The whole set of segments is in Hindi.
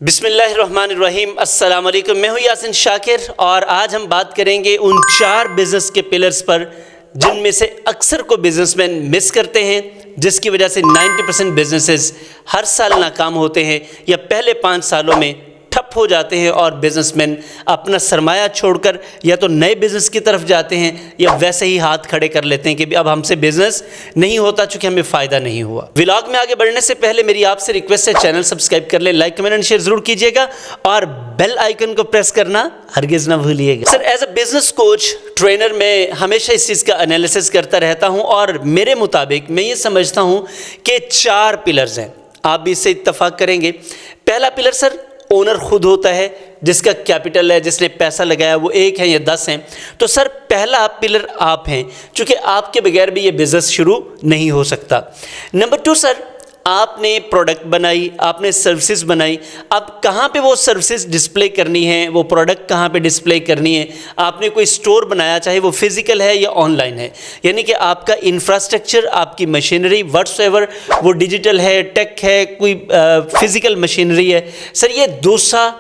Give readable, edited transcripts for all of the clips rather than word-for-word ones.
बिस्मिल्लाहिर्रहमानिर्रहीम, अस्सलाम वालेकुम। मैं हूँ यासिन शाकिर और आज हम बात करेंगे उन 4 बिज़नेस के पिलर्स पर जिनमें से अक्सर को बिजनेसमैन मिस करते हैं, जिसकी वजह से 90% बिजनेसेस हर साल नाकाम होते हैं या पहले 5 सालों में ठप हो जाते हैं और बिजनेसमैन अपना सरमाया छोड़कर या तो नए बिज़नेस की तरफ जाते हैं या वैसे ही हाथ खड़े कर लेते हैं कि अब हमसे बिज़नेस नहीं होता चूँकि हमें फ़ायदा नहीं हुआ। व्लॉग में आगे बढ़ने से पहले मेरी आपसे रिक्वेस्ट है, चैनल सब्सक्राइब कर लें, लाइक कमेंट एंड शेयर ज़रूर कीजिएगा और बेल आइकन को प्रेस करना हरगिज़ ना भूलिएगा। Sir, as a business coach trainer मैं हमेशा इस चीज़ का एनालिसिस करता रहता हूँ और मेरे मुताबिक मैं ये समझता हूँ कि 4 पिलर्स हैं, आप भी इससे इत्तफाक करेंगे। पहला पिलर सर ओनर खुद होता है, जिसका कैपिटल है, जिसने पैसा लगाया, वो 1 है या 10 हैं। तो सर पहला पिलर आप हैं, क्योंकि आपके बगैर भी ये बिज़नेस शुरू नहीं हो सकता। नंबर 2 सर, आपने प्रोडक्ट बनाई, आपने सर्विसेज बनाई, अब कहाँ पे वो सर्विसेज डिस्प्ले करनी है, वो प्रोडक्ट कहाँ पे डिस्प्ले करनी है। आपने कोई स्टोर बनाया, चाहे वो फिजिकल है या ऑनलाइन है, यानी कि आपका इंफ्रास्ट्रक्चर, आपकी मशीनरी व्हाट्सएवर वो डिजिटल है, टेक है, कोई फिजिकल मशीनरी है। सर ये दूसरा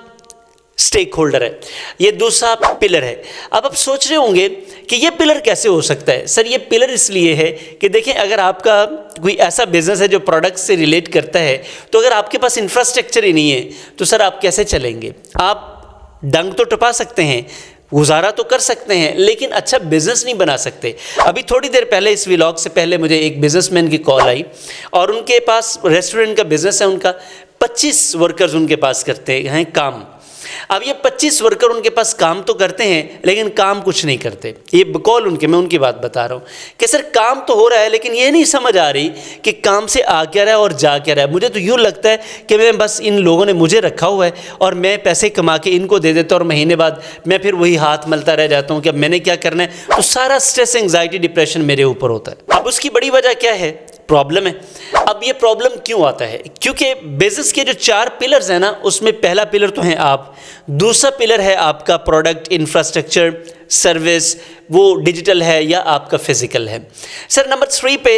स्टेक होल्डर है, ये दूसरा पिलर है। अब आप सोच रहे होंगे कि ये पिलर कैसे हो सकता है। सर ये पिलर इसलिए है कि देखें, अगर आपका कोई ऐसा बिजनेस है जो प्रोडक्ट से रिलेट करता है, तो अगर आपके पास इंफ्रास्ट्रक्चर ही नहीं है तो सर आप कैसे चलेंगे। आप डंग तो टपा सकते हैं, गुजारा तो कर सकते हैं, लेकिन अच्छा बिजनेस नहीं बना सकते। अभी थोड़ी देर पहले इस व्लॉग से पहले मुझे एक बिजनेसमैन की कॉल आई और उनके पास रेस्टोरेंट का बिजनेस है, उनका 25 वर्कर्स उनके पास करते हैं काम। अब ये 25 वर्कर उनके पास काम तो करते हैं, लेकिन काम कुछ नहीं करते। ये कॉल मैं उनकी बात बता रहा हूँ कि सर काम तो हो रहा है, लेकिन ये नहीं समझ आ रही कि काम से आ क्या रहा है और जा क्या रहा है। मुझे तो यूँ लगता है कि मैं बस इन लोगों ने मुझे रखा हुआ है और मैं पैसे कमा के इनको दे देता हूँ और महीने बाद मैं फिर वही हाथ मलता रह जाता हूँ कि अब मैंने क्या करना है। तो सारा स्ट्रेस, एंग्जाइटी, डिप्रेशन मेरे ऊपर होता है। अब उसकी बड़ी वजह क्या है? प्रॉब्लम है। अब ये प्रॉब्लम क्यों आता है? क्योंकि बिजनेस के जो 4 पिलर्स हैं ना, उसमें पहला पिलर तो है आप, दूसरा पिलर है आपका प्रोडक्ट, इंफ्रास्ट्रक्चर, सर्विस, वो डिजिटल है या आपका फिजिकल है। सर नंबर 3 पे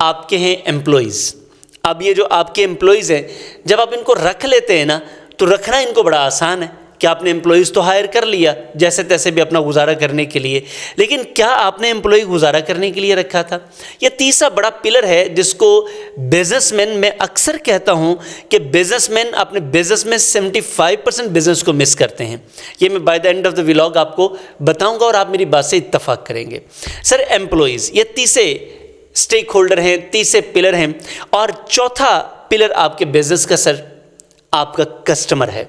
आपके हैं एम्प्लॉइज़। अब ये जो आपके एम्प्लॉइज़ हैं, जब आप इनको रख लेते हैं ना, तो रखना इनको बड़ा आसान है कि आपने एम्प्लॉइज़ तो हायर कर लिया जैसे तैसे भी अपना गुजारा करने के लिए, लेकिन क्या आपने एम्प्लॉय गुजारा करने के लिए रखा था? यह तीसरा बड़ा पिलर है जिसको बिजनेसमैन, मैं अक्सर कहता हूं कि बिजनेसमैन अपने बिजनेस में 75% बिजनेस को मिस करते हैं। ये मैं by the end of the vlog आपको बताऊंगा और आप मेरी बात से इत्तफाक करेंगे। सर एम्प्लॉइज़ ये तीसरे स्टेक होल्डर हैं, तीसरे पिलर हैं। और चौथा पिलर आपके बिजनेस का सर आपका कस्टमर है।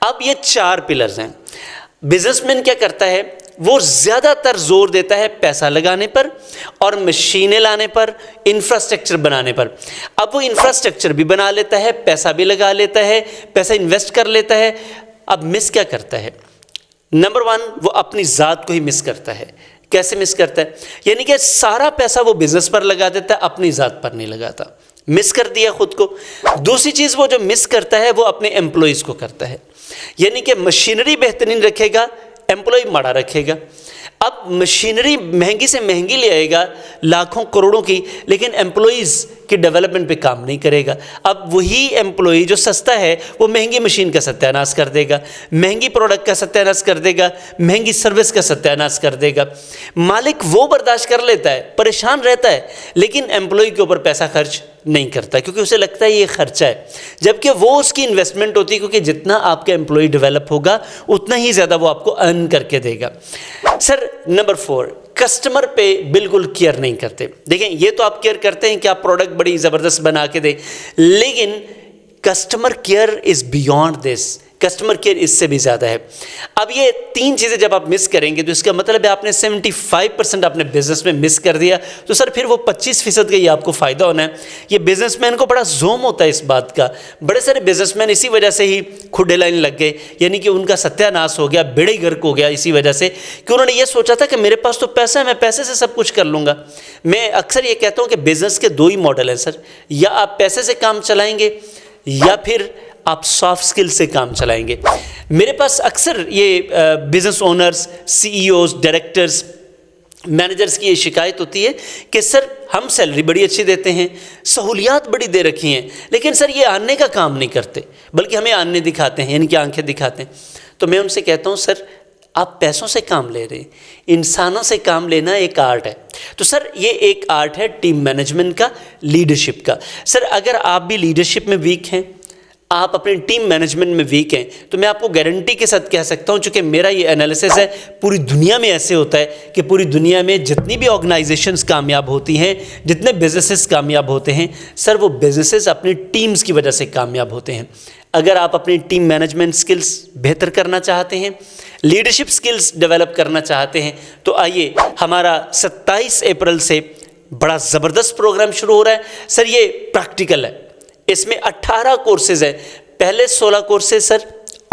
अब ये 4 पिलर्स हैं। बिजनेसमैन क्या करता है? वो ज़्यादातर जोर देता है पैसा लगाने पर और मशीनें लाने पर, इंफ्रास्ट्रक्चर बनाने पर। अब वो इंफ्रास्ट्रक्चर भी बना लेता है, पैसा भी लगा लेता है, पैसा इन्वेस्ट कर लेता है। अब मिस क्या करता है? नंबर 1, वो अपनी ज़ात को ही मिस करता है। कैसे मिस करता है? यानी कि सारा पैसा वो बिजनेस पर लगा देता है, अपनी ज़ात पर नहीं लगाता, मिस कर दिया खुद को। दूसरी चीज़ वो जो मिस करता है वो अपने एम्प्लॉइज़ को करता है, यानी कि मशीनरी बेहतरीन रखेगा, एम्प्लॉय माड़ा रखेगा। अब मशीनरी महंगी से महंगी ले आएगा, लाखों करोड़ों की, लेकिन एम्प्लॉइज़ की डेवलपमेंट पे काम नहीं करेगा। अब वही एम्प्लॉय जो सस्ता है वो महंगी मशीन का सत्यानाश कर देगा, महंगी प्रोडक्ट का सत्यानाश कर देगा, महंगी सर्विस का सत्यानाश कर देगा। मालिक वो बर्दाश्त कर लेता है, परेशान रहता है, लेकिन एम्प्लॉय के ऊपर पैसा खर्च नहीं करता क्योंकि उसे लगता है ये खर्चा है, जबकि वो उसकी इन्वेस्टमेंट होती है, क्योंकि जितना आपका एम्प्लॉय डेवलप होगा उतना ही ज़्यादा वो आपको अर्न करके देगा। सर नंबर 4, कस्टमर पे बिल्कुल केयर नहीं करते। देखें, ये तो आप केयर करते हैं कि आप प्रोडक्ट बड़ी ज़बरदस्त बना के दें, लेकिन customer care is beyond this. Customer care इससे भी ज़्यादा है। अब ये 3 चीज़ें जब आप मिस करेंगे तो इसका मतलब है आपने 75% अपने बिजनेस में मिस कर दिया। तो सर फिर वो 25% का ही आपको फ़ायदा होना है। ये बिजनेसमैन को बड़ा जोम होता है इस बात का। बड़े सारे बिजनेसमैन इसी वजह से ही खुडे लाइन लग गए, यानी कि उनका सत्यानाश हो गया, बेड़े गर्क हो गया, इसी वजह से कि उन्होंने ये सोचा था कि मेरे पास तो पैसा है, मैं पैसे से सब कुछ कर लूँगा। मैं अक्सर ये कहता हूँ कि बिज़नेस के 2 ही मॉडल हैं सर, या आप पैसे से काम चलाएँगे या फिर आप सॉफ्ट स्किल से काम चलाएंगे। मेरे पास अक्सर ये business owners, CEOs, directors managers की ये शिकायत होती है कि सर हम सैलरी बड़ी अच्छी देते हैं, सहूलियात बड़ी दे रखी हैं, लेकिन सर ये आने का काम नहीं करते, बल्कि हमें आने दिखाते हैं, इनकी आंखें दिखाते हैं। तो मैं उनसे कहता हूँ सर आप पैसों से काम ले रहे हैं, इंसानों से काम लेना एक आर्ट है। तो सर ये एक आर्ट है टीम मैनेजमेंट का, लीडरशिप का। सर अगर आप भी लीडरशिप में वीक हैं, आप अपनी टीम मैनेजमेंट में वीक हैं, तो मैं आपको गारंटी के साथ कह सकता हूं, चूंकि मेरा ये एनालिसिस है, पूरी दुनिया में ऐसे होता है कि पूरी दुनिया में जितनी भी ऑर्गेनाइजेशंस कामयाब होती हैं, जितने बिजनेसेस कामयाब होते हैं, सर वो बिजनेसेस अपनी टीम्स की वजह से कामयाब होते हैं। अगर आप अपनी टीम मैनेजमेंट स्किल्स बेहतर करना चाहते हैं, लीडरशिप स्किल्स डेवलप करना चाहते हैं, तो आइए हमारा 27 अप्रैल से बड़ा ज़बरदस्त प्रोग्राम शुरू हो रहा है। सर ये प्रैक्टिकल है, इसमें 18 कोर्सेज हैं। पहले 16 कोर्सेज सर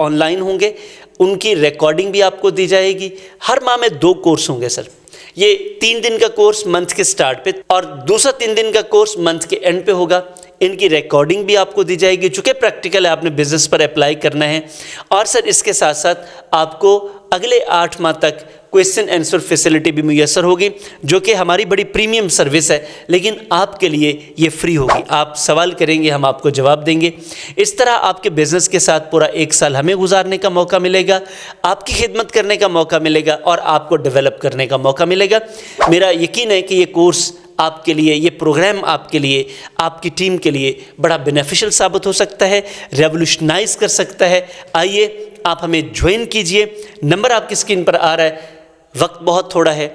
ऑनलाइन होंगे, उनकी रिकॉर्डिंग भी आपको दी जाएगी। हर माह में 2 कोर्स होंगे सर। ये 3 दिन का कोर्स मंथ के स्टार्ट पे और दूसरा 3 दिन का कोर्स मंथ के एंड पे होगा। इनकी रिकॉर्डिंग भी आपको दी जाएगी, चूँकि प्रैक्टिकल है, आपने बिजनेस पर अप्लाई करना है। और सर इसके साथ साथ आपको अगले 8 माह तक क्वेश्चन आंसर फैसिलिटी भी मुयसर होगी, जो कि हमारी बड़ी प्रीमियम सर्विस है, लेकिन आपके लिए ये फ्री होगी। आप सवाल करेंगे, हम आपको जवाब देंगे। इस तरह आपके बिज़नेस के साथ पूरा 1 साल हमें गुजारने का मौका मिलेगा, आपकी खिदमत करने का मौका मिलेगा और आपको डेवलप करने का मौका मिलेगा। मेरा यकीन है कि ये कोर्स आपके लिए, ये प्रोग्राम आपके लिए, आपकी टीम के लिए बड़ा बेनिफिशियल साबित हो सकता है, रेवोल्यूशनाइज कर सकता है। आइए आप हमें ज्वाइन कीजिए, नंबर आपकी स्क्रीन पर आ रहा है। वक्त बहुत थोड़ा है,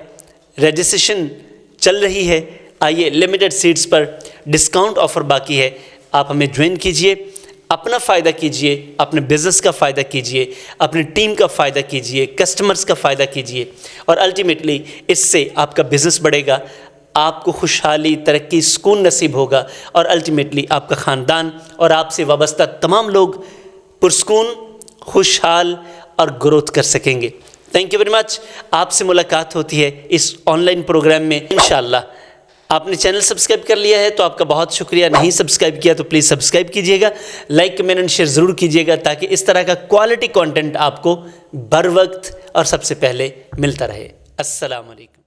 रजिस्ट्रेशन चल रही है। आइए लिमिटेड सीट्स पर डिस्काउंट ऑफर बाकी है, आप हमें ज्वाइन कीजिए, अपना फ़ायदा कीजिए, अपने बिज़नेस का फ़ायदा कीजिए, अपनी टीम का फ़ायदा कीजिए, कस्टमर्स का फ़ायदा कीजिए और अल्टीमेटली इससे आपका बिज़नेस बढ़ेगा, आपको खुशहाली, तरक्की, सुकून नसीब होगा और अल्टीमेटली आपका ख़ानदान और आपसे वाबस्ता तमाम लोग पुरसुकून, खुशहाल और ग्रोथ कर सकेंगे। Thank you very much. आपसे मुलाकात होती है इस ऑनलाइन प्रोग्राम में इंशाअल्लाह। आपने चैनल सब्सक्राइब कर लिया है तो आपका बहुत शुक्रिया, नहीं सब्सक्राइब किया तो प्लीज़ सब्सक्राइब कीजिएगा, लाइक कमेंट एंड शेयर ज़रूर कीजिएगा, ताकि इस तरह का क्वालिटी कंटेंट आपको बर वक्त और सबसे पहले मिलता रहे। अस्सलाम वालेकुम।